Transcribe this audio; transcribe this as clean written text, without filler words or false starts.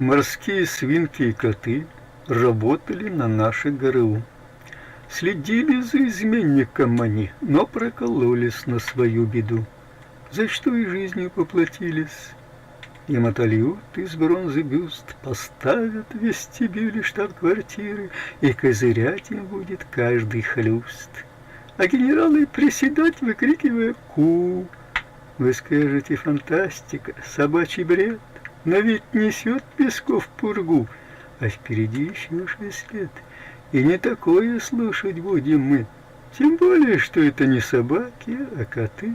Морские свинки и коты работали на наше ГРУ. Следили за изменником они, но прокололись на свою беду, за что и жизнью поплатились. Им отольют из бронзы бюст, поставят в вестибюле штаб-квартиры, и козырять им будет каждый хлюст. А генералы приседать, выкрикивая «Ку!». Вы скажете, фантастика, собачий бред, но ведь несет Песков пургу, а впереди еще 6 лет. И не такое слушать будем мы, тем более, что это не собаки, а коты.